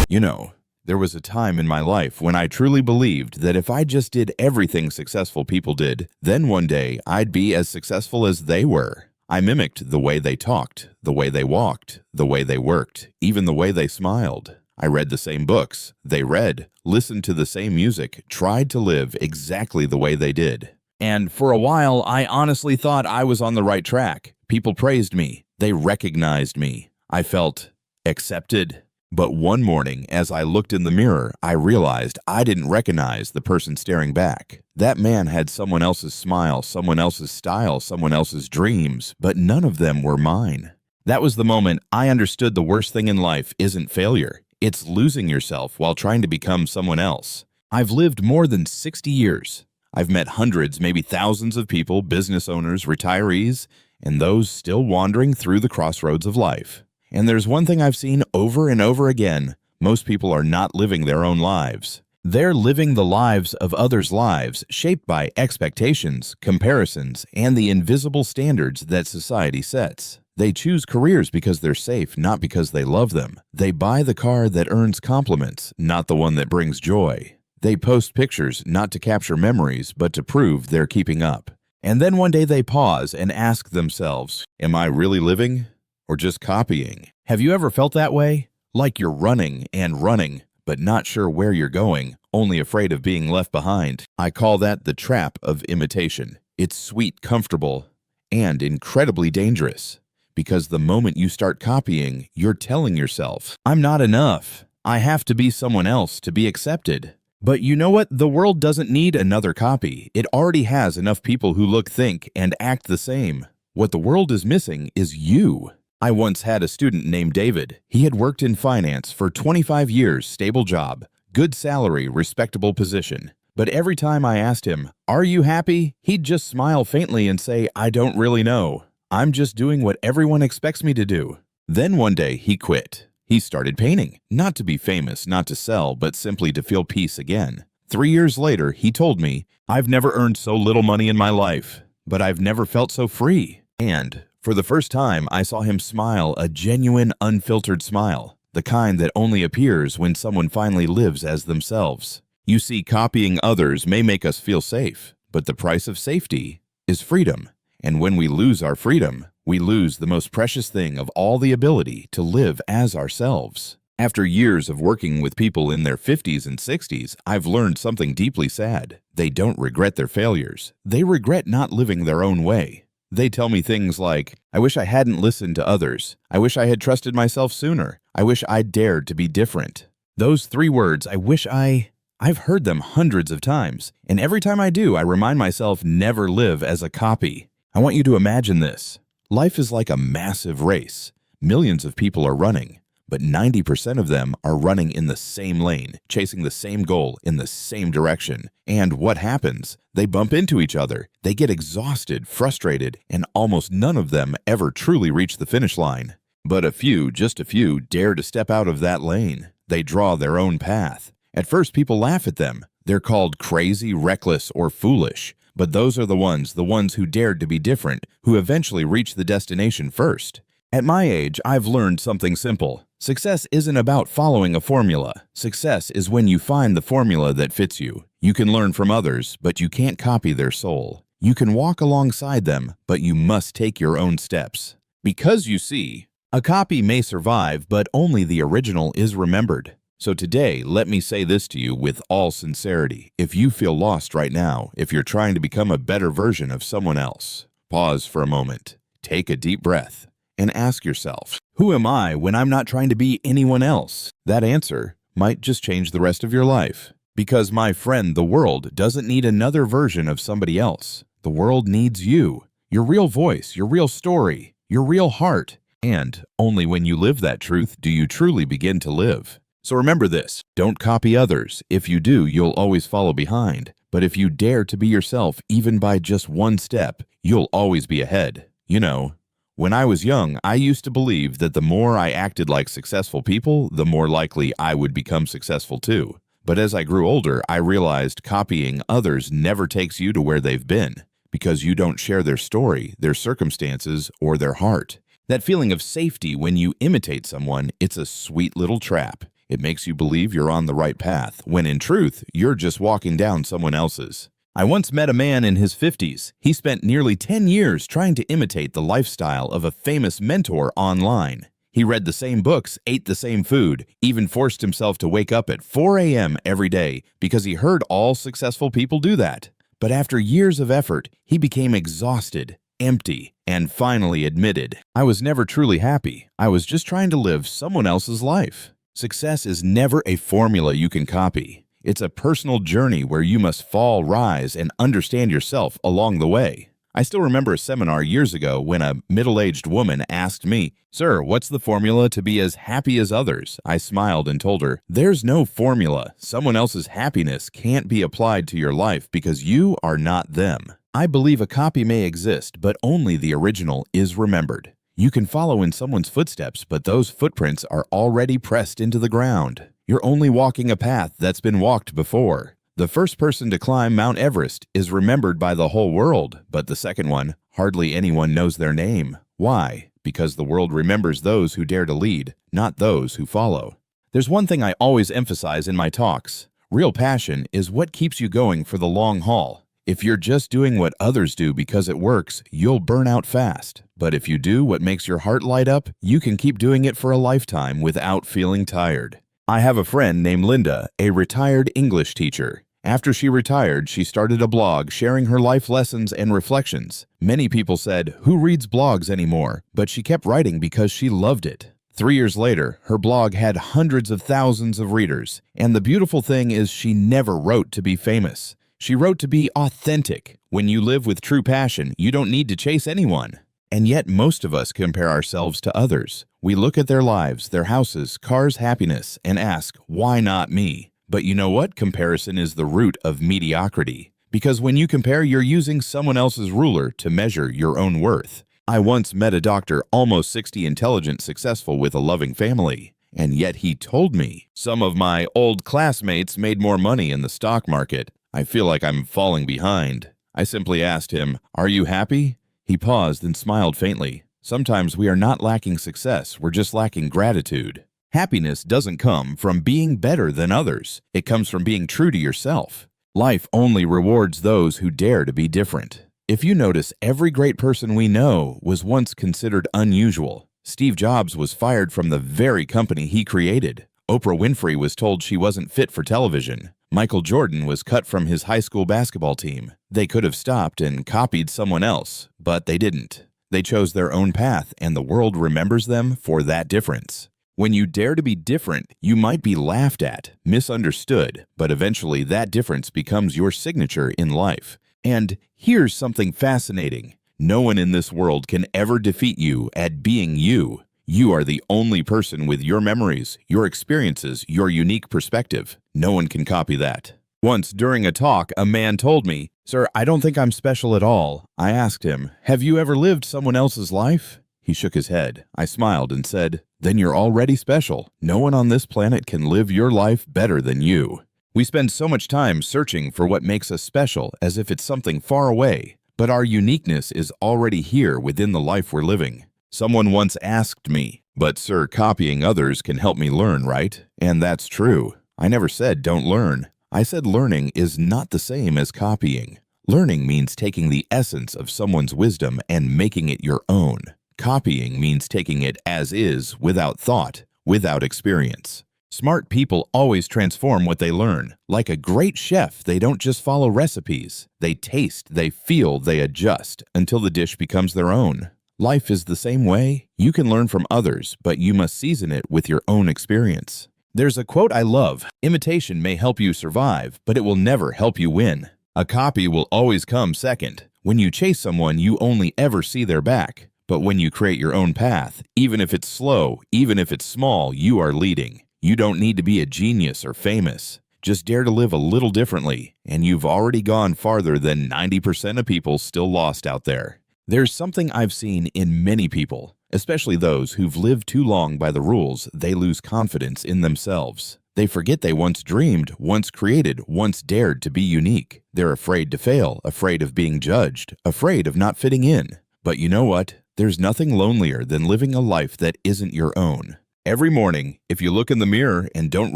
You know, there was a time in my life when I truly believed that if I just did everything successful people did, then one day I'd be as successful as they were. I mimicked the way they talked, the way they walked, the way they worked, even the way they smiled. I read the same books they read, listened to the same music, tried to live exactly the way they did. And for a while, I honestly thought I was on the right track. People praised me. They recognized me. I felt accepted. But one morning, as I looked in the mirror, I realized I didn't recognize the person staring back. That man had someone else's smile, someone else's style, someone else's dreams, but none of them were mine. That was the moment I understood the worst thing in life isn't failure. It's losing yourself while trying to become someone else. I've lived more than 60 years. I've met hundreds, maybe thousands of people, business owners, retirees, and those still wandering through the crossroads of life. And there's one thing I've seen over and over again. Most people are not living their own lives. They're living the lives of others' lives, shaped by expectations, comparisons, and the invisible standards that society sets. They choose careers because they're safe, not because they love them. They buy the car that earns compliments, not the one that brings joy. They post pictures not to capture memories, but to prove they're keeping up. And then one day they pause and ask themselves, am I really living? Or just copying? Have you ever felt that way? Like you're running and running, but not sure where you're going, only afraid of being left behind. I call that the trap of imitation. It's sweet, comfortable, and incredibly dangerous. Because the moment you start copying, you're telling yourself, I'm not enough. I have to be someone else to be accepted. But you know what? The world doesn't need another copy. It already has enough people who look, think, and act the same. What the world is missing is you. I once had a student named David. He had worked in finance for 25 years, stable job, good salary, respectable position. But every time I asked him, are you happy? He'd just smile faintly and say, I don't really know. I'm just doing what everyone expects me to do. Then one day he quit. He started painting, not to be famous, not to sell, but simply to feel peace again. 3 years later, he told me, I've never earned so little money in my life, but I've never felt so free. And for the first time, I saw him smile, a genuine, unfiltered smile, the kind that only appears when someone finally lives as themselves. You see, copying others may make us feel safe, but the price of safety is freedom. And when we lose our freedom, we lose the most precious thing of all, the ability to live as ourselves. After years of working with people in their 50s and 60s, I've learned something deeply sad. They don't regret their failures. They regret not living their own way. They tell me things like, I wish I hadn't listened to others. I wish I had trusted myself sooner. I wish I'd dared to be different. Those 3 words, I've heard them hundreds of times. And every time I do, I remind myself, never live as a copy. I want you to imagine this. Life is like a massive race. Millions of people are running, but 90% of them are running in the same lane, chasing the same goal in the same direction. And what happens? They bump into each other. They get exhausted, frustrated, and almost none of them ever truly reach the finish line. But a few, just a few, dare to step out of that lane. They draw their own path. At first, people laugh at them. They're called crazy, reckless, or foolish. But those are the ones who dared to be different, who eventually reach the destination first. At my age, I've learned something simple. Success isn't about following a formula. Success is when you find the formula that fits you. You can learn from others, but you can't copy their soul. You can walk alongside them, but you must take your own steps. Because you see, a copy may survive, but only the original is remembered. So today, let me say this to you with all sincerity. If you feel lost right now, if you're trying to become a better version of someone else, pause for a moment, take a deep breath, and ask yourself, who am I when I'm not trying to be anyone else? That answer might just change the rest of your life. Because, my friend, the world doesn't need another version of somebody else. The world needs you, your real voice, your real story, your real heart. And only when you live that truth do you truly begin to live. So remember this, don't copy others. If you do, you'll always follow behind. But if you dare to be yourself, even by just one step, you'll always be ahead. You know, when I was young, I used to believe that the more I acted like successful people, the more likely I would become successful too. But as I grew older, I realized copying others never takes you to where they've been, because you don't share their story, their circumstances, or their heart. That feeling of safety when you imitate someone, it's a sweet little trap. It makes you believe you're on the right path, when in truth, you're just walking down someone else's. I once met a man in his 50s. He spent nearly 10 years trying to imitate the lifestyle of a famous mentor online. He read the same books, ate the same food, even forced himself to wake up at 4 a.m. every day because he heard all successful people do that. But after years of effort, he became exhausted, empty, and finally admitted, "I was never truly happy. I was just trying to live someone else's life." Success is never a formula you can copy. It's a personal journey where you must fall, rise, and understand yourself along the way. I still remember a seminar years ago when a middle-aged woman asked me, "Sir, what's the formula to be as happy as others?" I smiled and told her, "There's no formula. Someone else's happiness can't be applied to your life because you are not them." I believe a copy may exist, but only the original is remembered. You can follow in someone's footsteps, but those footprints are already pressed into the ground. You're only walking a path that's been walked before. The first person to climb Mount Everest is remembered by the whole world, but the second one, hardly anyone knows their name. Why? Because the world remembers those who dare to lead, not those who follow. There's one thing I always emphasize in my talks. Real passion is what keeps you going for the long haul. If you're just doing what others do because it works, you'll burn out fast. But if you do what makes your heart light up, you can keep doing it for a lifetime without feeling tired. I have a friend named Linda, a retired English teacher. After she retired, she started a blog sharing her life lessons and reflections. Many people said, "Who reads blogs anymore?" But she kept writing because she loved it. 3 years later, her blog had hundreds of thousands of readers. And the beautiful thing is she never wrote to be famous. She wrote to be authentic. When you live with true passion, you don't need to chase anyone. And yet most of us compare ourselves to others. We look at their lives, their houses, cars, happiness, and ask, "Why not me?" But you know what? Comparison is the root of mediocrity. Because when you compare, you're using someone else's ruler to measure your own worth. I once met a doctor, almost 60, intelligent, successful, with a loving family. And yet he told me, "Some of my old classmates made more money in the stock market. I feel like I'm falling behind." I simply asked him, "Are you happy?" He paused and smiled faintly. Sometimes we are not lacking success, we're just lacking gratitude. Happiness doesn't come from being better than others. It comes from being true to yourself. Life only rewards those who dare to be different. If you notice, every great person we know was once considered unusual. Steve Jobs was fired from the very company he created. Oprah Winfrey was told she wasn't fit for television. Michael Jordan was cut from his high school basketball team. They could have stopped and copied someone else, but they didn't. They chose their own path, and the world remembers them for that difference. When you dare to be different, you might be laughed at, misunderstood, but eventually that difference becomes your signature in life. And here's something fascinating. No one in this world can ever defeat you at being you. You are the only person with your memories, your experiences, your unique perspective. No one can copy that. Once during a talk, a man told me, "Sir, I don't think I'm special at all." I asked him, "Have you ever lived someone else's life?" He shook his head. I smiled and said, "Then you're already special. No one on this planet can live your life better than you." We spend so much time searching for what makes us special as if it's something far away, but our uniqueness is already here within the life we're living. Someone once asked me, "But sir, copying others can help me learn, right?" And that's true. I never said don't learn. I said learning is not the same as copying. Learning means taking the essence of someone's wisdom and making it your own. Copying means taking it as is, without thought, without experience. Smart people always transform what they learn. Like a great chef, they don't just follow recipes. They taste, they feel, they adjust until the dish becomes their own. Life is the same way. You can learn from others, but you must season it with your own experience. There's a quote I love: "Imitation may help you survive, but it will never help you win." A copy will always come second. When you chase someone, you only ever see their back. But when you create your own path, even if it's slow, even if it's small, you are leading. You don't need to be a genius or famous. Just dare to live a little differently, and you've already gone farther than 90% of people still lost out there. There's something I've seen in many people, especially those who've lived too long by the rules. They lose confidence in themselves. They forget they once dreamed, once created, once dared to be unique. They're afraid to fail, afraid of being judged, afraid of not fitting in. But you know what? There's nothing lonelier than living a life that isn't your own. Every morning, if you look in the mirror and don't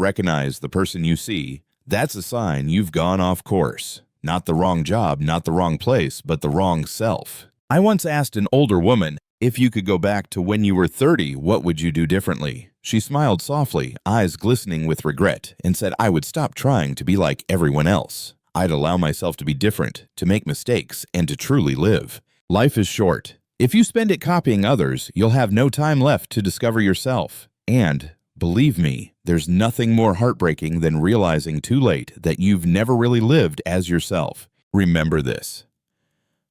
recognize the person you see, that's a sign you've gone off course. Not the wrong job, not the wrong place, but the wrong self. I once asked an older woman, if you could go back to when you were 30, what would you do differently? She smiled softly, eyes glistening with regret, and said I would stop trying to be like everyone else. I'd allow myself to be different, to make mistakes, and to truly live. Life is short. If you spend it copying others, you'll have no time left to discover yourself. And, believe me, there's nothing more heartbreaking than realizing too late that you've never really lived as yourself. Remember this.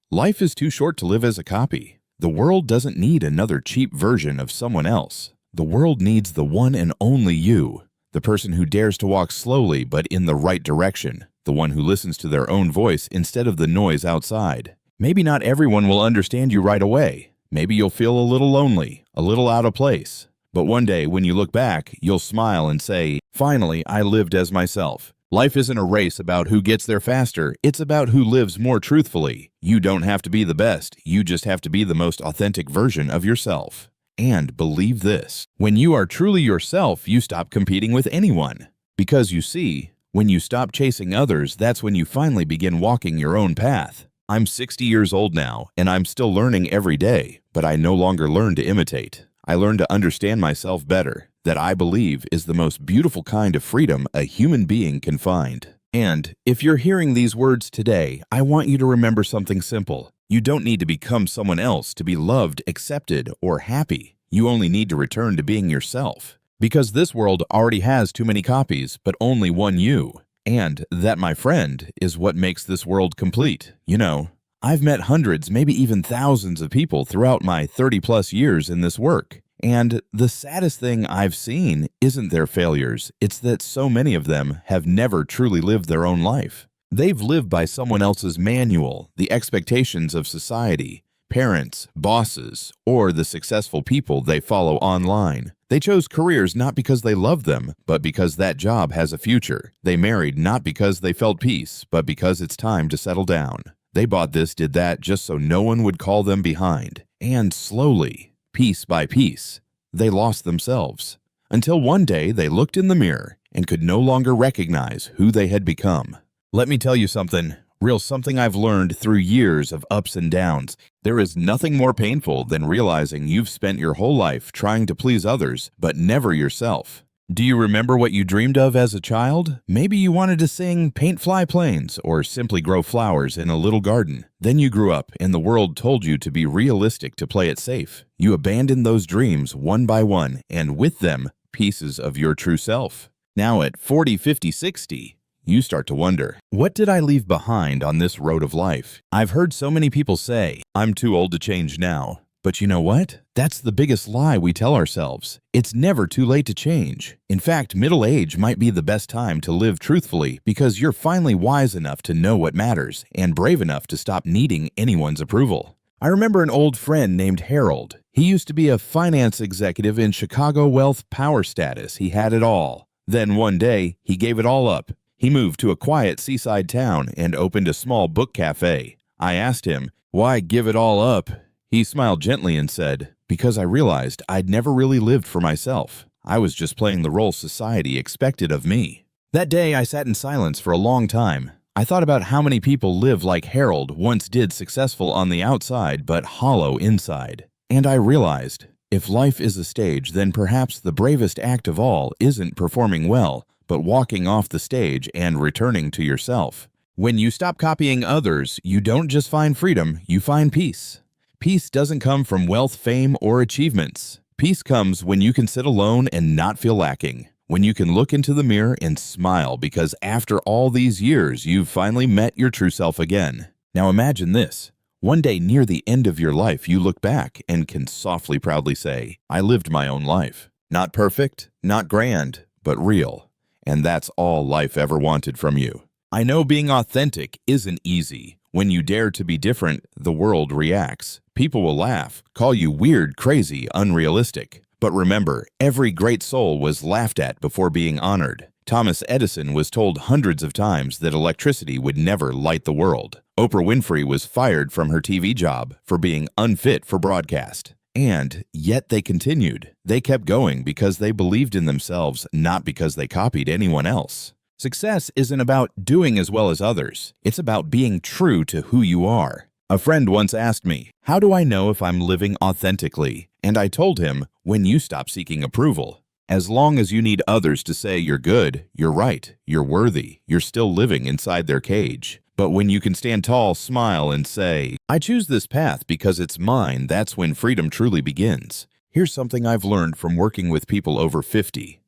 Life is too short to live as a copy. The world doesn't need another cheap version of someone else. The world needs the one and only you, the person who dares to walk slowly but in the right direction, the one who listens to their own voice instead of the noise outside. Maybe not everyone will understand you right away. Maybe you'll feel a little lonely, a little out of place. But one day, when you look back, you'll smile and say, finally, I lived as myself. Life isn't a race about who gets there faster. It's about who lives more truthfully. You don't have to be the best. You just have to be the most authentic version of yourself. And believe this, when you are truly yourself, you stop competing with anyone. Because you see, when you stop chasing others, that's when you finally begin walking your own path. I'm 60 years old now, and I'm still learning every day, but I no longer learn to imitate. I learned to understand myself better, that I believe is the most beautiful kind of freedom a human being can find. And if you're hearing these words today, I want you to remember something simple. You don't need to become someone else to be loved, accepted, or happy. You only need to return to being yourself. Because this world already has too many copies, but only one you. And that, my friend, is what makes this world complete. You know, I've met hundreds, maybe even thousands of people throughout my 30-plus years in this work. And the saddest thing I've seen isn't their failures. It's that so many of them have never truly lived their own life. They've lived by someone else's manual, the expectations of society, parents, bosses, or the successful people they follow online. They chose careers not because they loved them, but because that job has a future. They married not because they felt peace, but because it's time to settle down. They bought this, did that, just so no one would call them behind. And slowly, piece by piece, they lost themselves. Until one day they looked in the mirror and could no longer recognize who they had become. Let me tell you something, something I've learned through years of ups and downs. There is nothing more painful than realizing you've spent your whole life trying to please others, but never yourself. Do you remember what you dreamed of as a child? Maybe you wanted to sing, paint fly planes, or simply grow flowers in a little garden. Then you grew up and the world told you to be realistic, to play it safe. You abandoned those dreams one by one, and with them, pieces of your true self. Now at 40, 50, 60, you start to wonder, what did I leave behind on this road of life? I've heard so many people say, I'm too old to change now. But you know what? That's the biggest lie we tell ourselves. It's never too late to change. In fact, middle age might be the best time to live truthfully because you're finally wise enough to know what matters and brave enough to stop needing anyone's approval. I remember an old friend named Harold. He used to be a finance executive in Chicago wealth power status. He had it all. Then one day, he gave it all up. He moved to a quiet seaside town and opened a small book cafe. I asked him, why give it all up? He smiled gently and said, because I realized I'd never really lived for myself. I was just playing the role society expected of me. That day, I sat in silence for a long time. I thought about how many people live like Harold once did, successful on the outside but hollow inside. And I realized, if life is a stage, then perhaps the bravest act of all isn't performing well, but walking off the stage and returning to yourself. When you stop copying others, you don't just find freedom, you find peace. Peace doesn't come from wealth, fame, or achievements. Peace comes when you can sit alone and not feel lacking. When you can look into the mirror and smile because after all these years, you've finally met your true self again. Now imagine this. One day near the end of your life, you look back and can softly, proudly say, I lived my own life. Not perfect, not grand, but real. And that's all life ever wanted from you. I know being authentic isn't easy. When you dare to be different, the world reacts. People will laugh, call you weird, crazy, unrealistic. But remember, every great soul was laughed at before being honored. Thomas Edison was told hundreds of times that electricity would never light the world. Oprah Winfrey was fired from her TV job for being unfit for broadcast. And yet they continued. They kept going because they believed in themselves, not because they copied anyone else. Success isn't about doing as well as others. It's about being true to who you are. A friend once asked me, "How do I know if I'm living authentically?" And I told him, "When you stop seeking approval. As long as you need others to say you're good, you're right, you're worthy, you're still living inside their cage. But when you can stand tall, smile, and say, 'I choose this path because it's mine,' that's when freedom truly begins." Here's something I've learned from working with people over 50.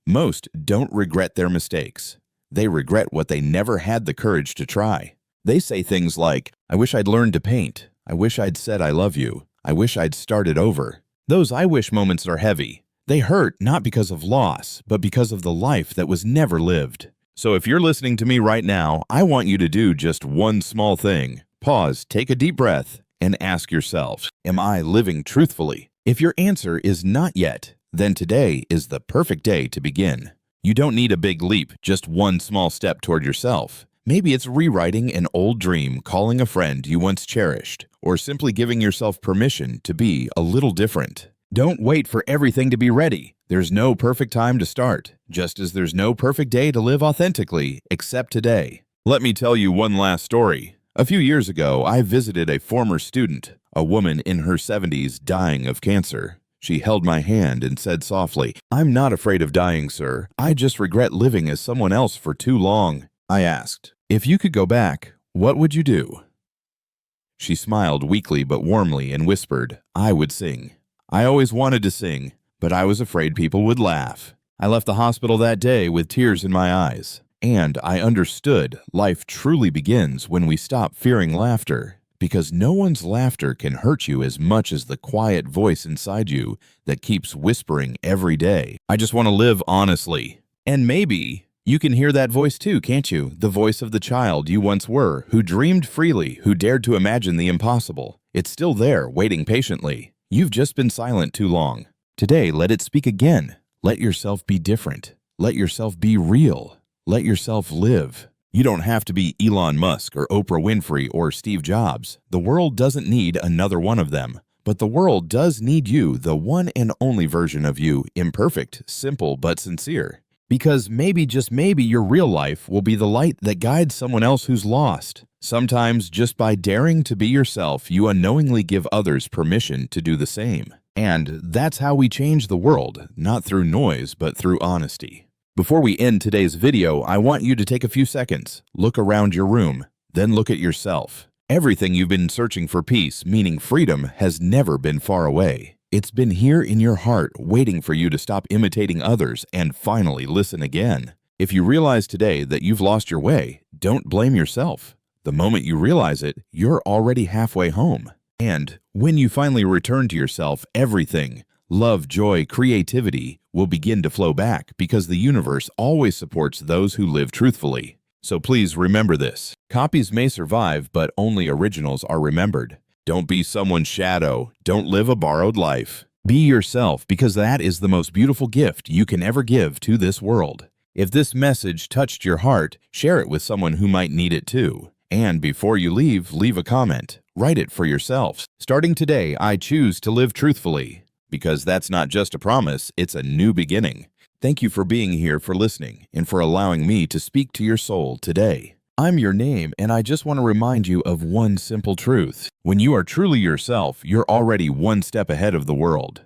Most don't regret their mistakes. They regret what they never had the courage to try. They say things like, "I wish I'd learned to paint. I wish I'd said I love you. I wish I'd started over." Those "I wish" moments are heavy. They hurt not because of loss, but because of the life that was never lived. So if you're listening to me right now, I want you to do just one small thing. Pause, take a deep breath, and ask yourself, am I living truthfully? If your answer is not yet, then today is the perfect day to begin. You don't need a big leap, just one small step toward yourself. Maybe it's rewriting an old dream, calling a friend you once cherished, or simply giving yourself permission to be a little different. Don't wait for everything to be ready. There's no perfect time to start, just as there's no perfect day to live authentically, except today. Let me tell you one last story. A few years ago, I visited a former student, a woman in her 70s dying of cancer. She held my hand and said softly, "I'm not afraid of dying, sir. I just regret living as someone else for too long." I asked, "If you could go back, what would you do?" She smiled weakly but warmly and whispered, "I would sing. I always wanted to sing, but I was afraid people would laugh." I left the hospital that day with tears in my eyes, and I understood life truly begins when we stop fearing laughter, because no one's laughter can hurt you as much as the quiet voice inside you that keeps whispering every day, "I just want to live honestly." And maybe you can hear that voice too, can't you? The voice of the child you once were, who dreamed freely, who dared to imagine the impossible. It's still there, waiting patiently. You've just been silent too long. Today, let it speak again. Let yourself be different. Let yourself be real. Let yourself live. You don't have to be Elon Musk or Oprah Winfrey or Steve Jobs. The world doesn't need another one of them. But the world does need you, the one and only version of you, imperfect, simple, but sincere. Because maybe, just maybe, your real life will be the light that guides someone else who's lost. Sometimes, just by daring to be yourself, you unknowingly give others permission to do the same. And that's how we change the world, not through noise, but through honesty. Before we end today's video, I want you to take a few seconds, look around your room, then look at yourself. Everything you've been searching for peace, meaning freedom, has never been far away. It's been here in your heart, waiting for you to stop imitating others and finally listen again. If you realize today that you've lost your way, don't blame yourself. The moment you realize it, you're already halfway home. And when you finally return to yourself, everything, love, joy, creativity, will begin to flow back because the universe always supports those who live truthfully. So please remember this. Copies may survive, but only originals are remembered. Don't be someone's shadow. Don't live a borrowed life. Be yourself, because that is the most beautiful gift you can ever give to this world. If this message touched your heart, share it with someone who might need it too. And before you leave a comment. Write it for yourself. Starting today, I choose to live truthfully. Because that's not just a promise, it's a new beginning. Thank you for being here, for listening, and for allowing me to speak to your soul today. I'm your name, and I just want to remind you of one simple truth. When you are truly yourself, you're already one step ahead of the world.